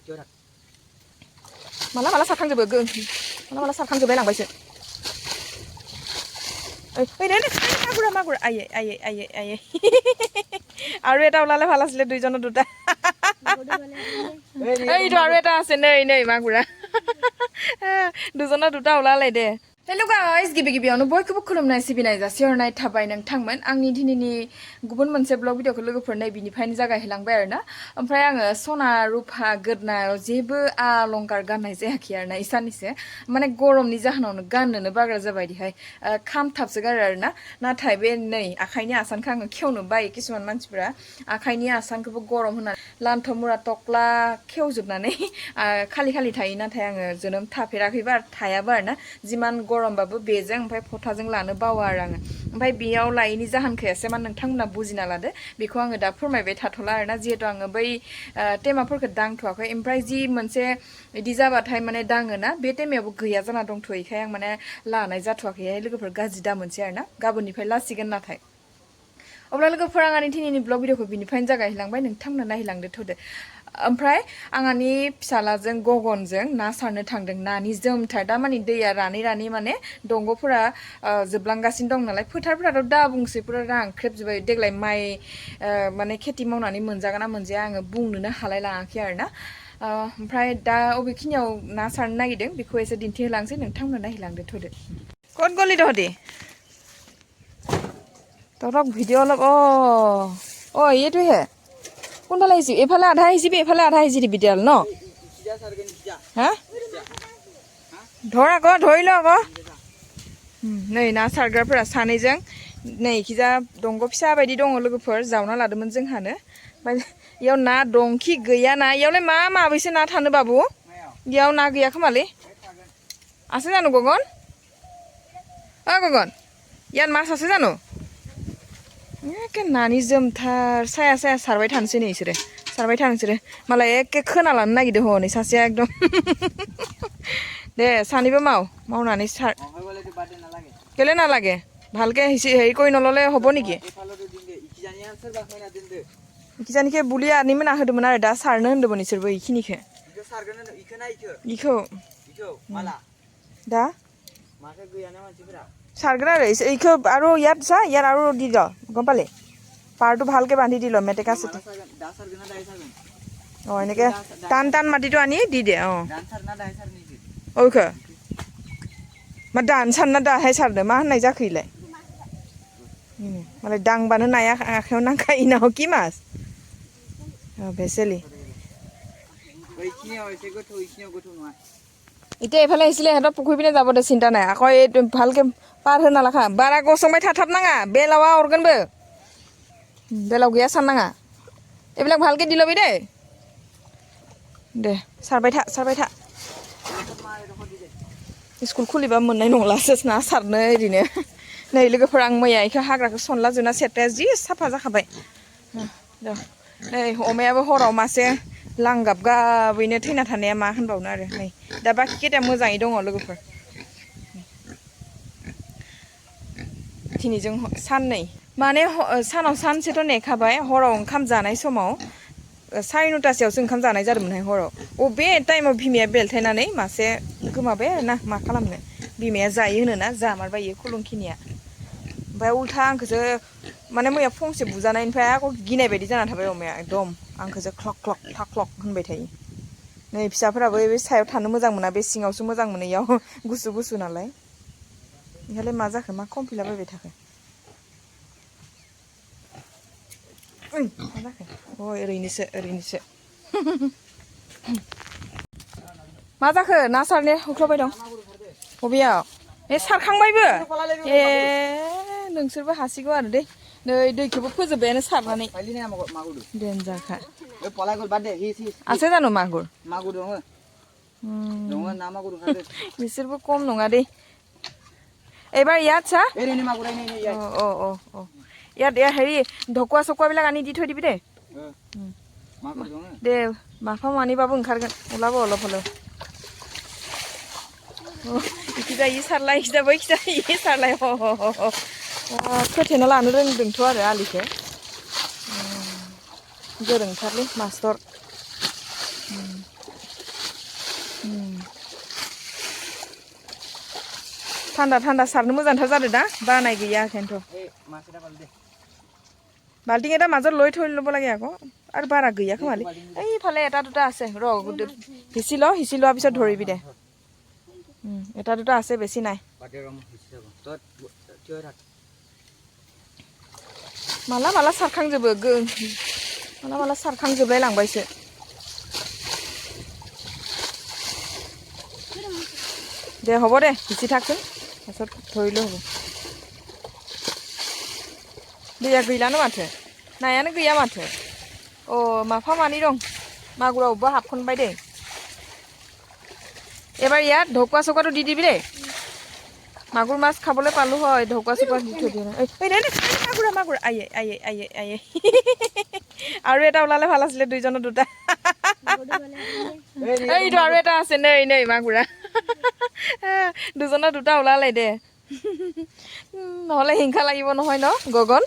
Malah malah sarखांजोबो malah sarखांजोबबाय लांबायसो ओइ दे मागुरा आये আৰু এটা ওলালে ভাল আছিল দুইজনৰ দুটা এইটো আৰু এটা আছে nei মাগুৰা দুজনৰ দুটা ওলালে দে Hello guys, गिबि-गिबियावनो बयखौबो खुलुमनाय सिबिनाय जासिहरनाय थाबाय नोंथांमोन आंनि दिनैनि गुबुन मोनसे ब्लग भिडिअखौ लोगोफोरनो बिनिफ्रायनो जागायहोलांबाय आरोना ओमफ्राय आङो सना रुफा गोदनायाव जेबो अलंकार गाननाय जायाखै आरोना इसानिसे माने गरमनि जाहोनावनो गाननोनो बाग्रा जाबायदिहाय खामथाबसो गारो आरोना नाथाय बे नै आखाइनि आसानखौ आङो खेवनो बायो किसुमान मानसिफोरा आखाइनि आसानखौबो गरम होनानै लान्थ मुरा तक्ला खेवजोबनानै खालि खालि थायो नाथाय आङो जोनोम थाफेराखैबा थायाबो आरोना जिमान गरमबाबो बेजों ओमफ्राय फथाजों लानो बावो आरो आङो ओमफ्राय बेयाव लायैनि जाहोनखौ एसे मान नोंथांमोना बुजिना लादो बेखौ आङो दा फोरमायबाय थाथ'ला आरोना जिहेतु आङो बै टेमाफोरखौ दांथ'वाखै ओमफ्राय जि मोनसे बिदि जाबाथाय माने दाङोना बे टेमायावबो गैया जाना दंथ'यैखाय आं माने लानाय जाथ'वाखैहाय लोगोफोर गाज्रि दा मोनसे आरोना गाबोननिफ्राय लासिगोन नाथाय अब्ला लोगोफोर आंनि दिनैनि ब्लग भिडिअखौ बिनिफ्रायनो जागायहोलांबाय नोंथांमोना नायहोलांदो थ'दो ओमफ्राय आंनि फिसालाजों गगनजों ना सारनो थांदों नानि जोमथार दा माने दैया रानै माने दंग'फोरा जोबलांगासिनो दं नालाय फोथारफोराथ' दा बुंसै पुरा रानख्रेबजोब्बाय देग्लाय माइ माने खेथि मावनानै मोनजागोन ना मोनजाया आङो बुंनोनो हालाय लाङाखै आरोना ओमफ्राय दा अबेखिनियाव ना सारनो नागिरदों बेखौ एसे दिन्थिहोलांसै नोंथांमोना नायहोलांदो थ'दो ক'ত গ'লি তহঁতি তহঁতক ভিডিঅ' অলপ এইটোহে কোনফালে আহিছে এইফালে আধা আহিছিবি এইফালে আধা আহিছি দিবি তেল ন হা ধৰ আকৌ ধৰি ল আকৌ नै ना सारग्राफोरा सानैजों नै इखिजा दंग' फिसा बायदि दङ लोगोफोर जावना लादोंमोन जोंहानो ओमफ्राय इयाव ना दंखि गैया ना इयावलाय मा माबैसे ना थानो बाबु इयाव ना गैया खोमालै আছে জানো গগন गगन ইয়াত মাছ আছে জানো एखे नानि जोमथार साया साया सारबाय थानोसै नै इसोरो सारबाय था नोंसोरो मालाय एखे खोना लानो नागिरदों हनै सासेया एकदम दे सानैबो मावनानै सार কেলে নালাগে ভালকে হেৰি কৰি নললে হ'ব নেকি ইকিজানিকে বুলি আনিমोन होदोंमोन आरो दा सारनो होन्दोंमोन इसोरबो इखिनिखौ इखौ दा सारगोन आरो इखौ আৰু ইয়াত চা ইয়াত আৰু দি দ গম পালি পাৰটো ভালকে বান্ধি দি ল মেটেকা চেটেকা এনেকে টান টান মাটিটো আনি দি দে ओखो मा दान सारना दाहाय सारदो मा होननाय जाखो इलाय मालाय दांबानो नाया आखायाव नांखायो ना कि मास बेसेलि এতিয়া এইফালে আহিছিলে সিহঁতৰ পুখুৰী পিনে যাব দে চিন্তা নাই আকৌ এই ভালকে পাৰ হৈ নালাখা বাৰা গসंबाय थाथाबनाङा बेलावा अरगोनबो बेलाव गैया साननाङा এইবিলাক ভালকে দি লবি দেই दे सारबाय था स्कुल खुलिबा मोननाय नंलासो ना सारनो ओरैनो नै लोगोफोर आं मैया इखौ हाग्राखौ सनला जोबना सेरथाया जि साफा जाखाबाय नै अमायाबो हराव मासे लांगाबगाबैनो थैना थानाया मा होनबावनो आरो नै दा बाखि केटा मोजाङै दङ लोगोफोर दिनैजों साननै माने सानाव सानसेथ' नेखाबाय हराव ओंखाम जानाय समाव 9:30 ओंखाम जानाय जादोंमोनहाय हराव बे टाइमाव बिमाया बेलथायनानै मासे गोमाबाय आरो ना मा खालामनो बिमाया जायो होनोना जामारबायो खुलुंखिनिया ओमफ्राय उल्था आंखौसो माने मैया फंसे बुजानायनिफ्राय आंखौ गिनाय बायदि जाना थाबाय अमाया एकदम आंखौसो क्लक क्लक थाक क्लक होनबाय थायो नै फिसाफोराबो बे सायाव थानो मोजां मोना बे सिङावसो मोजां मोनो इयाव गुसु गुसु नालाय इहालाय मा जाखो मा कमफिलाबायबाय थाखो मा जाखो ओरैनोसो मा जाखो ना सारनो होख्लाबाय दं बबेयाव सारखांबायबो नोंसोरबो हासिगौ आरो दै नै दैखौबो फोजोबबायानो सारनानै देनजारखा আছে জানো मागुर बिसोरबो खम नङा दे এবাৰ ইয়াত চা ইয়াত হেৰি ঢকুৱা চকুৱাবিলাক আনি দি থৈ দিবি দেই দে माफा मानैबाबो ओंखारगोन ओलाबो অলপ হলেও इखिजा इ सारलाय इखिजा बैखिजा इ सारलाय खोथेना लानो रोंदोंथ' आरो आलिखौ गोरोंथारलै मास्टर थान्दा थान्दा सारनो मोजांथार जादों दा बानाय गैया ओंखायनोथ' बाल्टिं এটা মাজত লৈ থৈ ল'ব লাগে আকৌ আৰু বাৰা গैয়া खोमाলি এইফালে এটা দুটা আছে ৰ হিচি লোৱাৰ পিছত ধৰিবি দে এটা দুটা আছে বেছি নাই মালা মালা সাरखांजोबो माला माला सारखांजोबलाय लांबायसो दे হ'ব दे हिचि थाकसोन पाছত धरिले হ'ব दैया गैलानो माथो नायानो गैया माथो अ माफा मानै दं मागुरावबो हाबखनबाय दे এবাৰ ইয়াত ঢকুৱা চকাটো দি দিবি দে মাগুৰ মাছ খাবলৈ পালো হয় ঢকুৱা চকা দি থৈ দিয়া এই নে মাগুৰা মাগুৰা আয়ে আয়ে আয়ে আয়ে আৰু এটা ওলালে ভাল আছিল দুইজনৰ দুটা এইটো আৰু এটা আছে নে এই মাগুৰা দুজনৰ দুটা ওলালে দে নহলে হিংসা লাগিব নহয় ন গগন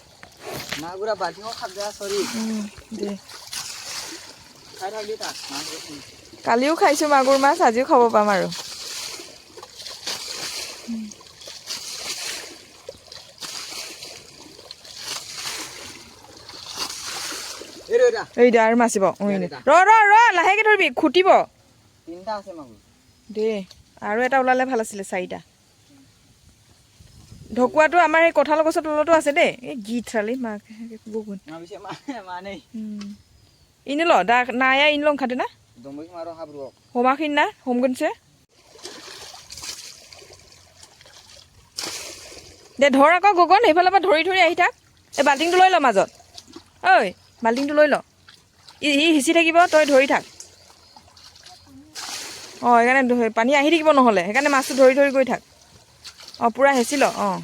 মাগুৰা বাটিও খাব যা সৰি দে খাই থাকি তা কালিও খাইছো মাগুৰ মাছ আজিও খাব পাম আৰু এই দে আৰু মাছিব ৰ লাহেকে ধৰিবি খুটিব তিনটা আছে মাগুৰ দে আৰু এটা ওলালে ভাল আছিলে চাৰিটা ঢকুৱাটো আমাৰ এই কঁঠাল গছৰ তলতো আছে দে এই গীত চালি মাক গুগুন মানে ইনে ল দা নায়া ইন লং খাতে না দমবই মাৰো হাবৰু হমাখিন না হোমগনছে দে ধৰ আকৌ গগন এইফালৰ পৰা ধৰি ধৰি আহি থাক এই বাল্টিংটো লৈ ল মাজত ঐ বাল্টিংটো লৈ ল ই হিচি থাকিব তই ধৰি থাক অঁ সেইকাৰণে পানী আহি থাকিব নহ'লে সেইকাৰণে মাছটো ধৰি ধৰি গৈ থাক অঁ পূৰা হেঁচি ল অঁ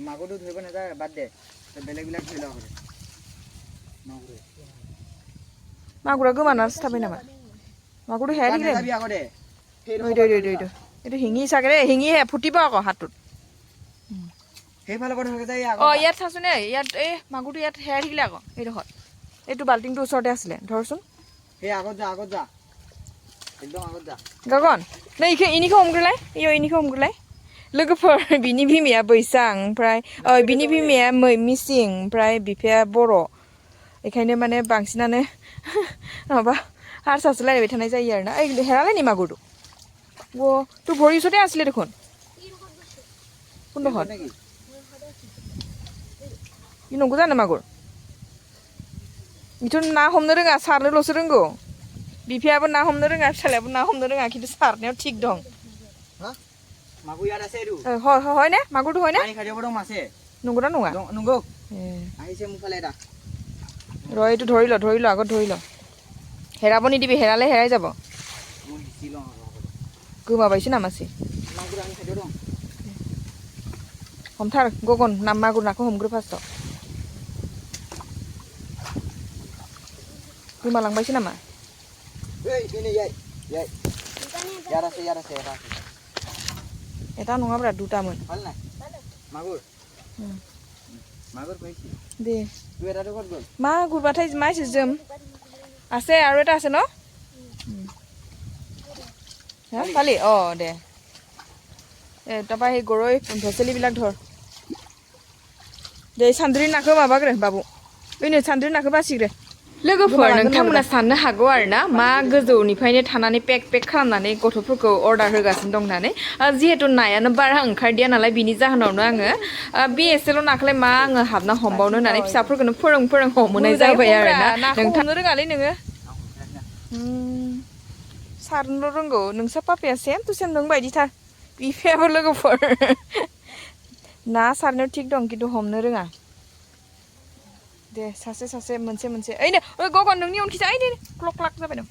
মাগুৰটো ধৰিব নাযায় বাদ দে বেলেগ বেলেগ ধৰি লওক মাগুৰা গোমান মাছ থাবাই নামা মাগুৰটো হেৰাই থাকিলে এইটো শিঙি চাগে দেই শিঙি ফুটিব আকৌ হাতটোত সেইফালৰ পৰা ধৰি যায় অঁ ইয়াত চাচোন ইয়াত এই মাগুৰটো ইয়াত হেৰাই থাকিলে আকৌ এইডোখৰত এইটো বাল্টিংটো ওচৰতে আছিলে ধৰচোন সেই আগত যা একদম আগত যা गगन नै इनिखौ हमग्रोलाय इयो इनिखौ हमग्रोलाय लोगोफोर बिनि बिमाया बैसां ओमफ्राय बिनि बिमाया मिसिं ओमफ्राय बिफाया बर' बेखायनो माने बांसिनानो माबा हारसासो रायलायबाय थानाय जायो आरोना ओइ हेरालाय नि मागुरটো वो तू भरि ओचरते आছিলে देखोन कोन दखन इ नंगौ जानो मागुर इथ' ना हमनो रोङा सारनोल'सो रोंगौ बिफायाबो ना हमनो रोङा फिसालायाबो ना हमनो रोङा खिन्थु सारनायाव थिग दं मागुर याद আছে এৰু হয় নে মাগুৰটো হয় নে পানী খাইব দং মাছে নংগো না নङা নংগো আহিছে মুফালে এটা ৰ এইটো ধৰি ল আগত ধৰি ল হেৰাব নিদিবি হেৰালে হেৰাই যাব মই হিচি লওঁ गोमाबायसो नामासै मागुर आं खाइदो दं हमथार गगन ना मागुर नाखौ हमग्रो फार्स्टआव गोमालांबायसो नामा ini yai yara se এটা নङাब्रा দুটাमोन ভাল নাই মাগুৰ মাগুৰ কইছি দে তুই এটা ক'ত গল মাগুৰ বাথাই মাইছে জম আছে আৰু এটা আছে ন হা পালি দে তাৰপা সেই গৰৈ ভেচেলিবিলাক ধৰ দে सान्द्रि नाखौ माबाग्रो बाबु ओइनो सान्द्रि नाखौ बासिग्रो लोगोफोर नोंथांमोना साननो हागौ आरोना मा गोजौनिफ्रायनो थानानै पेक खालामनानै गथ'फोरखौ अर्डार होगासिनो दं होननानै जिहेतु नायानो बारा ओंखारदिया नालाय बिनि जाहोनावनो आङो बे एसेल' नाखौलाय मा आङो हाबना हमबावनो होननानै फिसाफोरखौनो फोरों हमहोनाय जाबाय आरोना नोंथां हमनो रोङालै नोङो सारनोल' रोंगौ नोंसा पापाया सेम टु सेम नों बायदिथार बिफायाबो लोगोफोर ना सारनायाव थिग दं खिन्थु हमनो रोङा दे सासे मोनसे ओइनो ओइ गगन नोंनि उनखिजा ओइ दे क्लक क्लाक जाबाय दं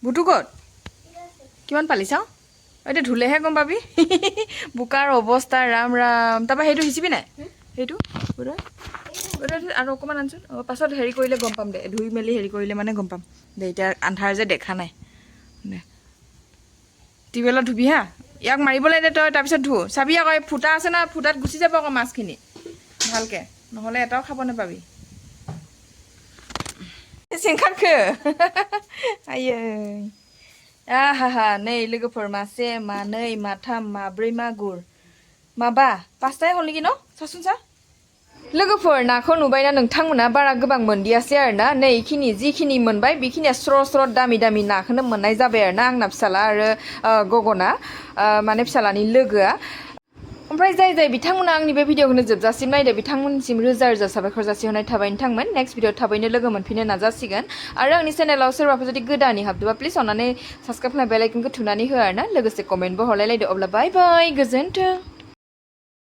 बुटुगत किमान पाলি চাও ओइ धुलेহে गम पाबि बुकार अवस्था राम तारपा हेतु हिचिबि নাই हेतु আৰু অকমান আনচোন পাছত হেৰি কৰিলে গম পাম দে ধুই মেলি হেৰি কৰিলে মানে গম পাম দে এতিয়া আন্ধাৰ যে দেখা নাই দে টিউবেলত ধুবি হা ইয়াক মাৰিবলৈ দে তই তাৰপিছত ধু চাবি আকৌ ফুটা আছে না ফুটাত গুচি যাব আকৌ মাছখিনি ভালকে নহ'লে এটাও খাব নাপাবি सिंखारखो आयै आहा नै लोगोफोर मासे मानै माथाम माब्रै मागुर माबा पासताया हलगी न सासुनसा लोगोफोर नाखौ नुबायना नोंथांमोना बारा गोबां मोनदियासै आरोना नै इखिनि जिखिनि मोनबाय बेखिनिया स्र' दामि दामि नाखौनो मोननाय जाबाय आरोना आंना फिसाला आरो गगना माने फिसालानि लोगोआ ओमफ्राय जाय बिथांमोना आंनि बे भिडिअखौनो जोबजासिम नायदो बिथांमोननिसिम रोजा रोजा साबायखर जासिहरनाय थाबाय नोंथांमोन नेक्स्ट भिडिअ थाबैनो लोगो मोनफिननो नाजासिगोन आरो आंनि चेनेलाव सोरबाफोर जुदि गोदानै हाबदोंबा प्लिज अन्नानै साबस्क्राइब खालामनाय बेल आइकनखौ थुनानै हो आरोना लोगोसे कमेन्टबो हरलायलायदो अब्ला बाय बाय गोजोन्थों